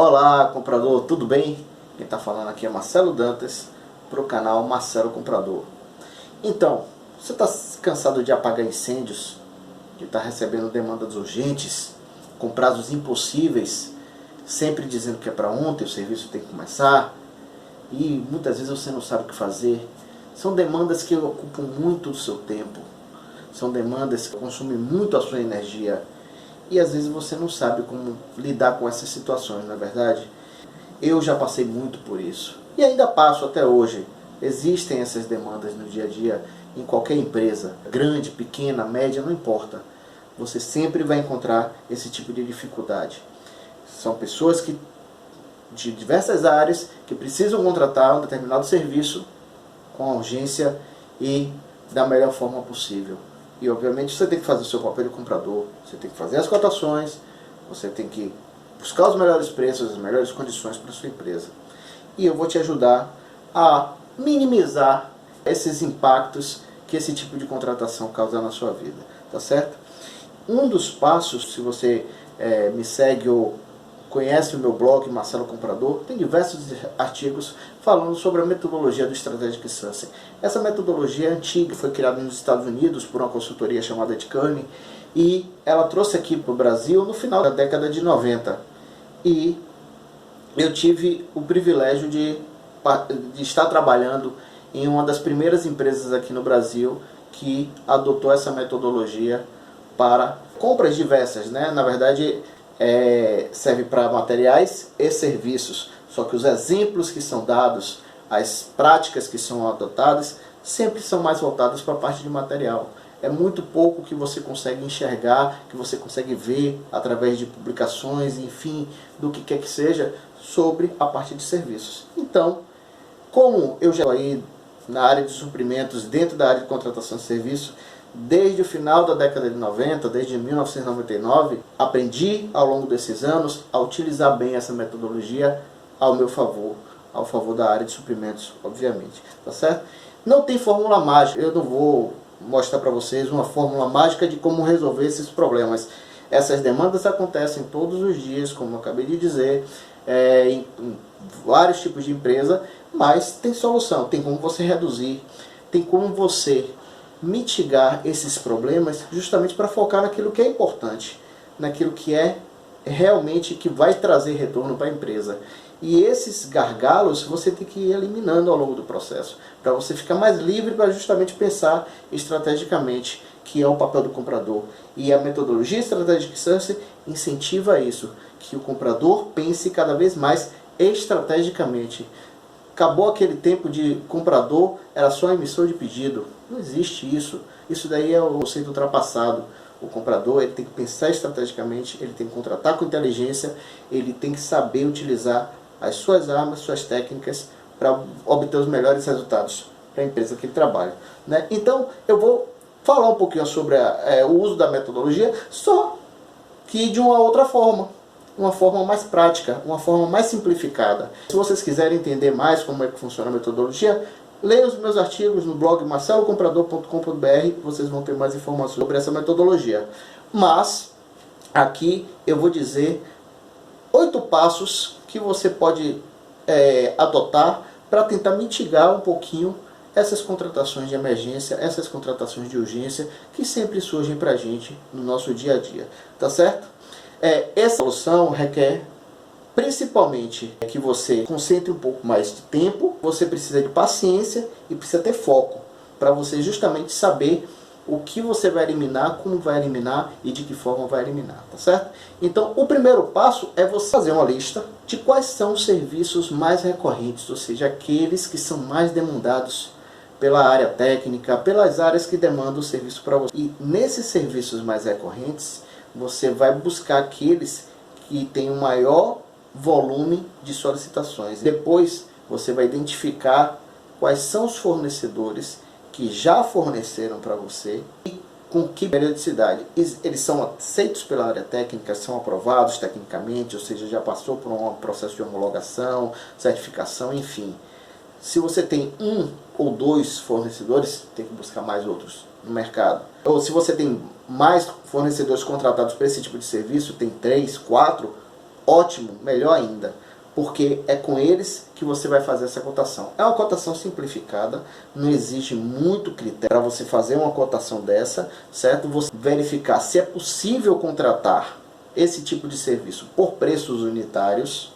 Olá, comprador, tudo bem? Quem está falando aqui é Marcelo Dantas, para o canal Marcelo Comprador. Então, você está cansado de apagar incêndios, de estar recebendo demandas urgentes, com prazos impossíveis, sempre dizendo que é para ontem, o serviço tem que começar, e muitas vezes você não sabe o que fazer? São demandas que ocupam muito do seu tempo, são demandas que consomem muito a sua energia, e às vezes você não sabe como lidar com essas situações, não é verdade? Eu já passei muito por isso. E ainda passo até hoje. Existem essas demandas no dia a dia em qualquer empresa. Grande, pequena, média, não importa. Você sempre vai encontrar esse tipo de dificuldade. São pessoas de diversas áreas que precisam contratar um determinado serviço com urgência e da melhor forma possível. E obviamente você tem que fazer o seu papel de comprador, você tem que fazer as cotações, você tem que buscar os melhores preços, as melhores condições para a sua empresa. E eu vou te ajudar a minimizar esses impactos que esse tipo de contratação causa na sua vida, tá certo? Um dos passos, se você me segue ou conhece o meu blog Marcelo Comprador, tem diversos artigos falando sobre a metodologia do Strategic Sourcing. Essa metodologia é antiga, foi criada nos Estados Unidos por uma consultoria chamada Ed Kearney, e ela trouxe aqui para o Brasil no final da década de 90. E eu tive o privilégio de estar trabalhando em uma das primeiras empresas aqui no Brasil que adotou essa metodologia para compras diversas, né? Na verdade, serve para materiais e serviços, só que os exemplos que são dados, as práticas que são adotadas, sempre são mais voltadas para a parte de material. É muito pouco que você consegue enxergar, que você consegue ver através de publicações, enfim, do que quer que seja, sobre a parte de serviços. Então, como eu já estou aí na área de suprimentos, dentro da área de contratação de serviço, desde o final da década de 90, desde 1999, aprendi ao longo desses anos a utilizar bem essa metodologia ao meu favor, ao favor da área de suprimentos, obviamente, tá certo? Não tem fórmula mágica, eu não vou mostrar para vocês uma fórmula mágica de como resolver esses problemas. Essas demandas acontecem todos os dias, como eu acabei de dizer, em vários tipos de empresa, mas tem solução, tem como você reduzir, tem como você mitigar esses problemas justamente para focar naquilo que é importante, naquilo que é realmente que vai trazer retorno para a empresa. E esses gargalos você tem que ir eliminando ao longo do processo, para você ficar mais livre para justamente pensar estrategicamente, que é o papel do comprador. E a metodologia Strategic Sourcing incentiva isso, que o comprador pense cada vez mais estrategicamente. Acabou aquele tempo de comprador, era só emissor de pedido. Não existe isso. Isso daí é o conceito ultrapassado. O comprador ele tem que pensar estrategicamente, ele tem que contratar com inteligência, ele tem que saber utilizar as suas armas, suas técnicas para obter os melhores resultados para a empresa que ele trabalha, né? Então eu vou falar um pouquinho sobre o uso da metodologia, só que de uma outra forma. Uma forma mais prática, uma forma mais simplificada. Se vocês quiserem entender mais como é que funciona a metodologia, leiam os meus artigos no blog marcelocomprador.com.br, vocês vão ter mais informações sobre essa metodologia. Mas, aqui eu vou dizer 8 passos que você pode adotar para tentar mitigar um pouquinho essas contratações de emergência, essas contratações de urgência que sempre surgem para a gente no nosso dia a dia. Tá certo? Essa solução requer principalmente que você concentre um pouco mais de tempo, você precisa de paciência e precisa ter foco para você justamente saber o que você vai eliminar, como vai eliminar e de que forma vai eliminar, tá certo? Então o primeiro passo é você fazer uma lista de quais são os serviços mais recorrentes, ou seja, aqueles que são mais demandados pela área técnica, pelas áreas que demandam o serviço para você. E nesses serviços mais recorrentes, você vai buscar aqueles que têm um maior volume de solicitações. Depois você vai identificar quais são os fornecedores que já forneceram para você e com que periodicidade. Eles são aceitos pela área técnica, são aprovados tecnicamente, ou seja, já passou por um processo de homologação, certificação, enfim. Se você tem 1 ou 2 fornecedores, tem que buscar mais outros no mercado. Ou se você tem mais fornecedores contratados para esse tipo de serviço, tem 3, 4, ótimo, melhor ainda, porque é com eles que você vai fazer essa cotação. É uma cotação simplificada, não exige muito critério para você fazer uma cotação dessa, certo? Você verificar se é possível contratar esse tipo de serviço por preços unitários,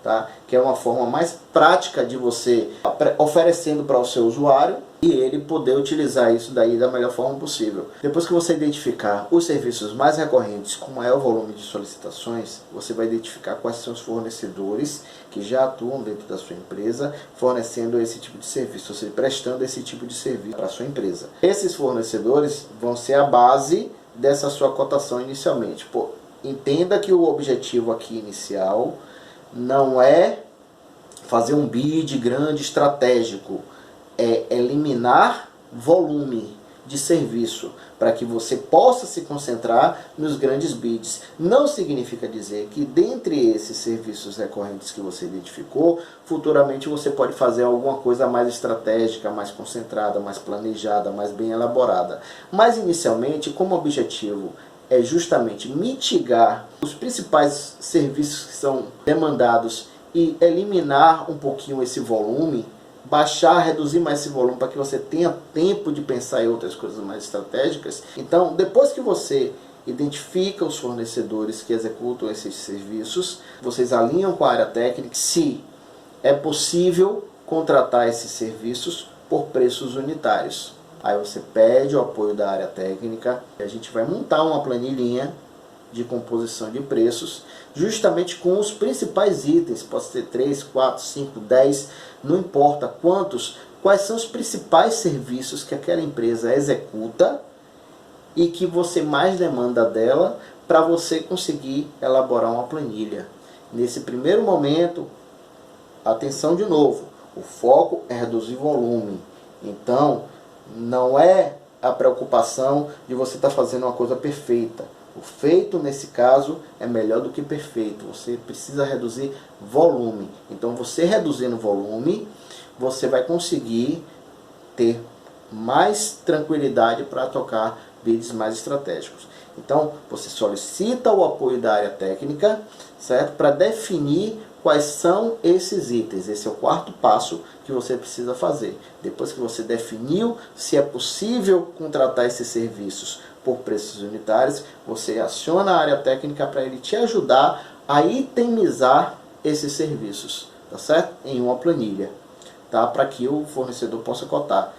tá? Que é uma forma mais prática de você oferecendo para o seu usuário e ele poder utilizar isso daí da melhor forma possível. Depois que você identificar os serviços mais recorrentes com maior volume de solicitações, você vai identificar quais são os fornecedores que já atuam dentro da sua empresa fornecendo esse tipo de serviço, ou seja, prestando esse tipo de serviço para a sua empresa. Esses fornecedores vão ser a base dessa sua cotação inicialmente. Pô, entenda que o objetivo aqui inicial não é fazer um bid grande estratégico, é eliminar volume de serviço para que você possa se concentrar nos grandes bids. Não significa dizer que dentre esses serviços recorrentes que você identificou, futuramente você pode fazer alguma coisa mais estratégica, mais concentrada, mais planejada, mais bem elaborada. Mas inicialmente, como objetivo é justamente mitigar os principais serviços que são demandados e eliminar um pouquinho esse volume, baixar, reduzir mais esse volume para que você tenha tempo de pensar em outras coisas mais estratégicas. Então, depois que você identifica os fornecedores que executam esses serviços, vocês alinham com a área técnica se é possível contratar esses serviços por preços unitários. Aí você pede o apoio da área técnica e a gente vai montar uma planilhinha de composição de preços, justamente com os principais itens, pode ser 3, 4, 5, 10, não importa quantos, quais são os principais serviços que aquela empresa executa e que você mais demanda dela para você conseguir elaborar uma planilha. Nesse primeiro momento, atenção de novo, o foco é reduzir volume, então não é a preocupação de você estar fazendo uma coisa perfeita. O feito, nesse caso, é melhor do que perfeito. Você precisa reduzir volume. Então, você reduzindo volume, você vai conseguir ter mais tranquilidade para tocar bids mais estratégicos. Então, você solicita o apoio da área técnica, certo? Para definir quais são esses itens. Esse é o quarto passo que você precisa fazer. Depois que você definiu se é possível contratar esses serviços por preços unitários, você aciona a área técnica para ele te ajudar a itemizar esses serviços, tá certo? Em uma planilha, tá? Para que o fornecedor possa cotar.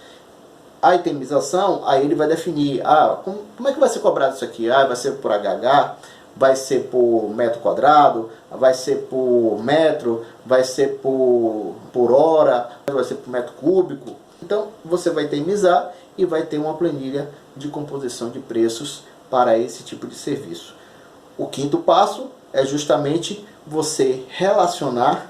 A itemização, aí ele vai definir, como é que vai ser cobrado isso aqui? Vai ser por HH, vai ser por metro quadrado, vai ser por metro, vai ser por hora, vai ser por metro cúbico. Então você vai itemizar e vai ter uma planilha de composição de preços para esse tipo de serviço. O quinto passo é justamente você relacionar,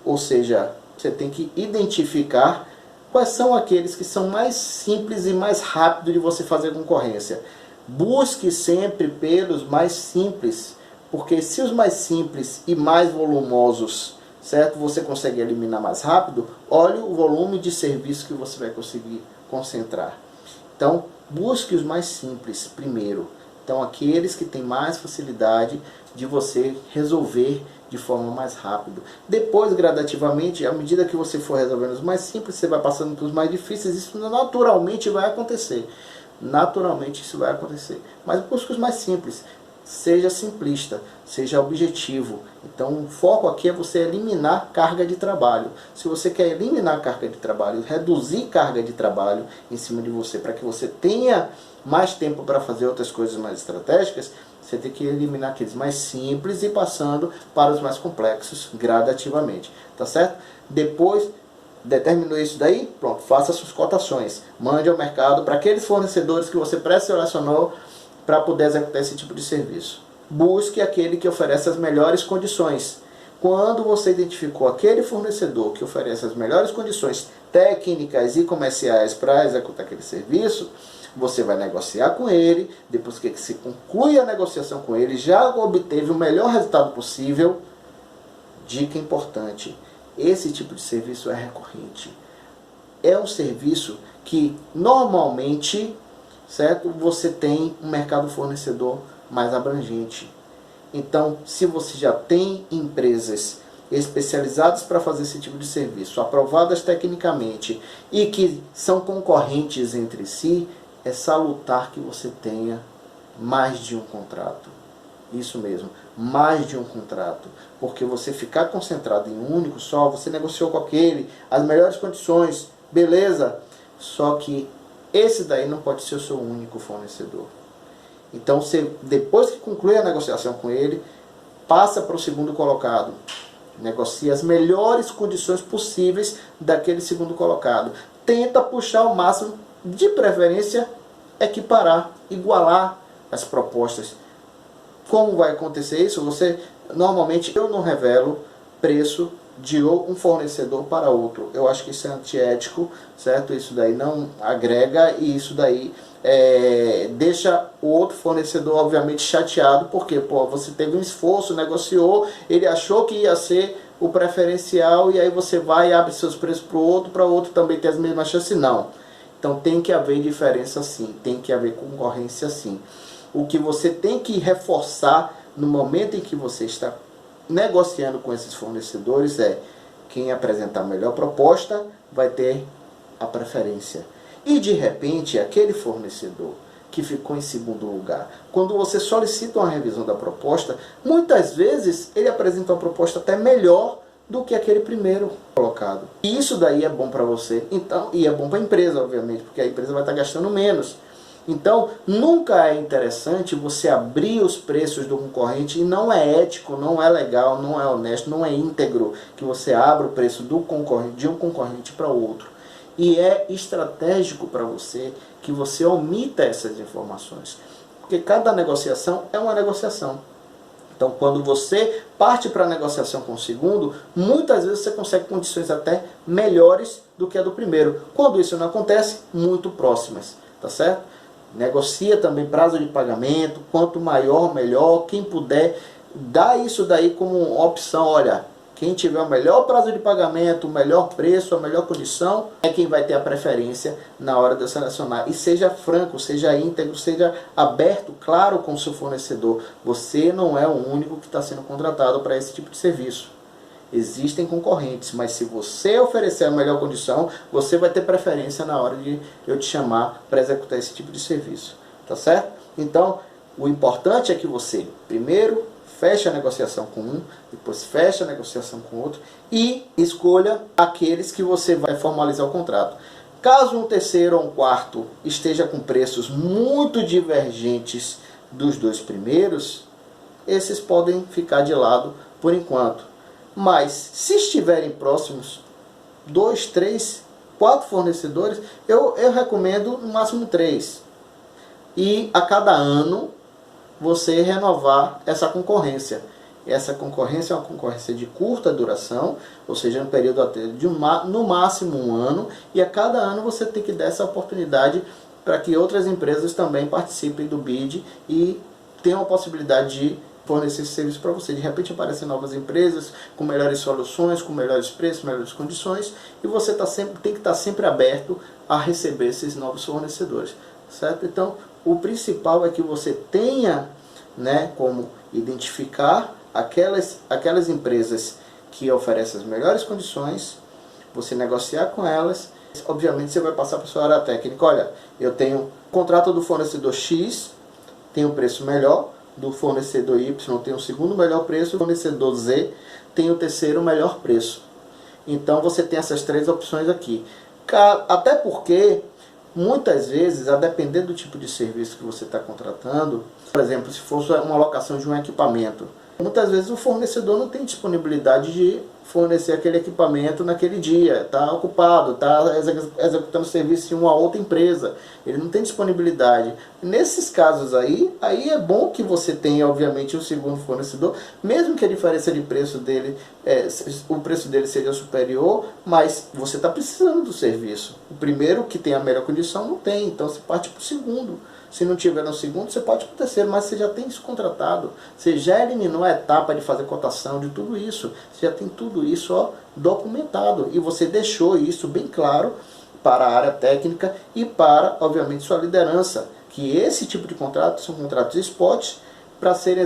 ou seja, você tem que identificar quais são aqueles que são mais simples e mais rápido de você fazer concorrência. Busque sempre pelos mais simples, porque se os mais simples e mais volumosos, certo, você consegue eliminar mais rápido, olhe o volume de serviço que você vai conseguir concentrar. Então, busque os mais simples primeiro. Então, aqueles que têm mais facilidade de você resolver de forma mais rápida. Depois, gradativamente, à medida que você for resolvendo os mais simples, você vai passando para os mais difíceis. Isso naturalmente vai acontecer. Naturalmente isso vai acontecer. Mas busque os mais simples. Seja simplista, seja objetivo. Então o foco aqui é você eliminar carga de trabalho. Se você quer eliminar carga de trabalho, reduzir carga de trabalho em cima de você, para que você tenha mais tempo para fazer outras coisas mais estratégicas, você tem que eliminar aqueles mais simples e passando para os mais complexos gradativamente. Tá certo? Depois, determinou isso daí, pronto, faça suas cotações. Mande ao mercado para aqueles fornecedores que você pré-selecionou para poder executar esse tipo de serviço. Busque aquele que oferece as melhores condições. Quando você identificou aquele fornecedor que oferece as melhores condições técnicas e comerciais para executar aquele serviço, você vai negociar com ele. Depois que se conclui a negociação com ele, já obteve o melhor resultado possível. Dica importante: esse tipo de serviço é recorrente. É um serviço que normalmente, certo, você tem um mercado fornecedor mais abrangente. Então, se você já tem empresas especializadas para fazer esse tipo de serviço, aprovadas tecnicamente e que são concorrentes entre si, é salutar que você tenha mais de um contrato. Isso mesmo, mais de um contrato. Porque você ficar concentrado em um único só, você negociou com aquele, as melhores condições, beleza. Só que esse daí não pode ser o seu único fornecedor. Então, você, depois que conclui a negociação com ele, passa para o segundo colocado. Negocia as melhores condições possíveis daquele segundo colocado. Tenta puxar o máximo, de preferência, equiparar, igualar as propostas. Como vai acontecer isso? Normalmente eu não revelo preço de um fornecedor para outro. Eu acho que isso é antiético, certo? Isso daí não agrega e isso daí deixa o outro fornecedor obviamente chateado, porque você teve um esforço, negociou, ele achou que ia ser o preferencial e aí você vai e abre seus preços para o outro também ter as mesmas chances. Não. Então tem que haver diferença sim, tem que haver concorrência sim. O que você tem que reforçar no momento em que você está negociando com esses fornecedores é quem apresentar a melhor proposta vai ter a preferência. E de repente aquele fornecedor que ficou em segundo lugar, quando você solicita uma revisão da proposta, muitas vezes ele apresenta uma proposta até melhor do que aquele primeiro colocado. E isso daí é bom para você, então, e é bom para a empresa, obviamente, porque a empresa vai estar gastando menos. Então, nunca é interessante você abrir os preços do concorrente, e não é ético, não é legal, não é honesto, não é íntegro que você abra o preço do concorrente, de um concorrente para outro. E é estratégico para você que você omita essas informações, porque cada negociação é uma negociação. Então, quando você parte para a negociação com o segundo, muitas vezes você consegue condições até melhores do que a do primeiro. Quando isso não acontece, muito próximas, tá certo? Negocia também prazo de pagamento, quanto maior, melhor. Quem puder, dá isso daí como opção. Olha, quem tiver o melhor prazo de pagamento, o melhor preço, a melhor condição, é quem vai ter a preferência na hora de eu selecionar. E seja franco, seja íntegro, seja aberto, claro com o seu fornecedor. Você não é o único que está sendo contratado para esse tipo de serviço. Existem concorrentes, mas se você oferecer a melhor condição, você vai ter preferência na hora de eu te chamar para executar esse tipo de serviço. Tá certo? Então, o importante é que você, primeiro, feche a negociação com um, depois feche a negociação com outro e escolha aqueles que você vai formalizar o contrato. Caso um terceiro ou um quarto esteja com preços muito divergentes dos dois primeiros, esses podem ficar de lado por enquanto. Mas se estiverem próximos, 2, 3, 4 fornecedores, eu recomendo no máximo 3. E a cada ano você renovar essa concorrência. Essa concorrência é uma concorrência de curta duração, ou seja, no período até de no máximo um ano, e a cada ano você tem que dar essa oportunidade para que outras empresas também participem do bid e tenham a possibilidade de fornecer esse serviço para você. De repente aparecem novas empresas com melhores soluções, com melhores preços, melhores condições, e você tem que estar sempre aberto a receber esses novos fornecedores, certo? Então, o principal é que você tenha, né, como identificar aquelas empresas que oferecem as melhores condições, você negociar com elas. Obviamente você vai passar para a sua área técnica. Olha, eu tenho contrato do fornecedor X, tenho preço melhor, do fornecedor Y tem o segundo melhor preço, do fornecedor Z tem o terceiro melhor preço. Então você tem essas 3 opções aqui. Até porque muitas vezes, a depender do tipo de serviço que você está contratando, por exemplo, se fosse uma locação de um equipamento, muitas vezes o fornecedor não tem disponibilidade de fornecer aquele equipamento naquele dia, está ocupado, está executando serviço em uma outra empresa, ele não tem disponibilidade. Nesses casos aí é bom que você tenha, obviamente, um segundo fornecedor, mesmo que a diferença de preço dele, o preço dele seja superior, mas você está precisando do serviço. O primeiro, que tem a melhor condição, não tem, então você parte para o segundo. Se não tiver no segundo, você pode ir para o terceiro, mas você já tem isso contratado. Você já eliminou a etapa de fazer cotação de tudo isso. Você já tem tudo isso documentado. E você deixou isso bem claro para a área técnica e para, obviamente, sua liderança. Que esse tipo de contrato são contratos spot para serem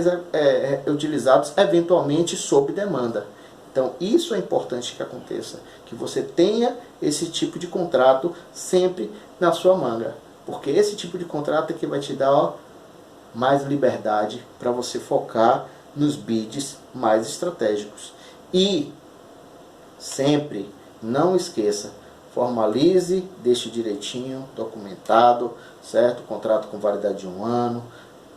utilizados eventualmente sob demanda. Então isso é importante que aconteça, que você tenha esse tipo de contrato sempre na sua manga, porque esse tipo de contrato é que vai te dar mais liberdade para você focar nos bids mais estratégicos. E sempre não esqueça, formalize, deixe direitinho, documentado, certo? Contrato com validade de 1 ano,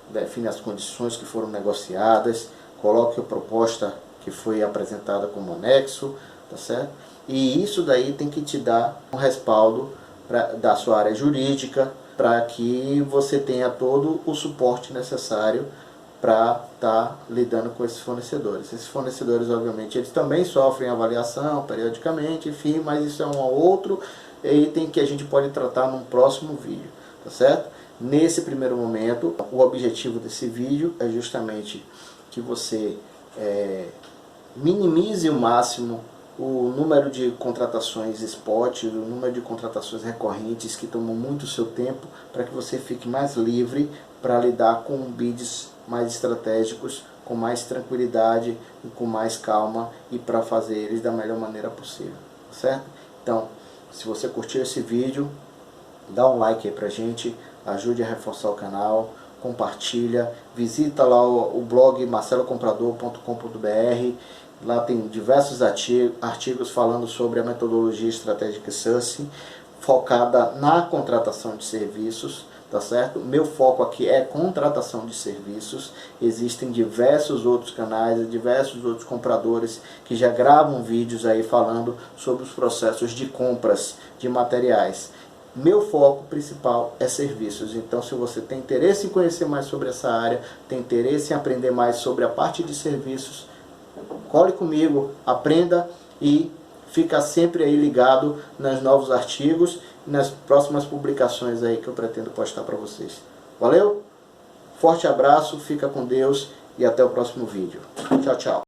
define as condições que foram negociadas, coloque a proposta que foi apresentada como anexo, tá certo? E isso daí tem que te dar um respaldo da sua área jurídica, para que você tenha todo o suporte necessário para estar lidando com esses fornecedores. Esses fornecedores, obviamente, eles também sofrem avaliação periodicamente, enfim, mas isso é um outro item que a gente pode tratar num próximo vídeo, tá certo? Nesse primeiro momento, o objetivo desse vídeo é justamente que você minimize o máximo o número de contratações spot, o número de contratações recorrentes que tomam muito o seu tempo, para que você fique mais livre para lidar com bids mais estratégicos, com mais tranquilidade e com mais calma, e para fazer eles da melhor maneira possível, certo? Então, se você curtiu esse vídeo, dá um like aí pra gente, ajude a reforçar o canal, compartilha, visita lá o blog marcelocomprador.com.br. Lá tem diversos artigos falando sobre a metodologia estratégica Sourcing, focada na contratação de serviços, tá certo? Meu foco aqui é contratação de serviços. Existem diversos outros canais, diversos outros compradores que já gravam vídeos aí falando sobre os processos de compras de materiais. Meu foco principal é serviços. Então, se você tem interesse em conhecer mais sobre essa área, tem interesse em aprender mais sobre a parte de serviços, cole comigo, aprenda e fica sempre aí ligado nos novos artigos e nas próximas publicações aí que eu pretendo postar para vocês. Valeu? Forte abraço, fica com Deus e até o próximo vídeo. Tchau, tchau.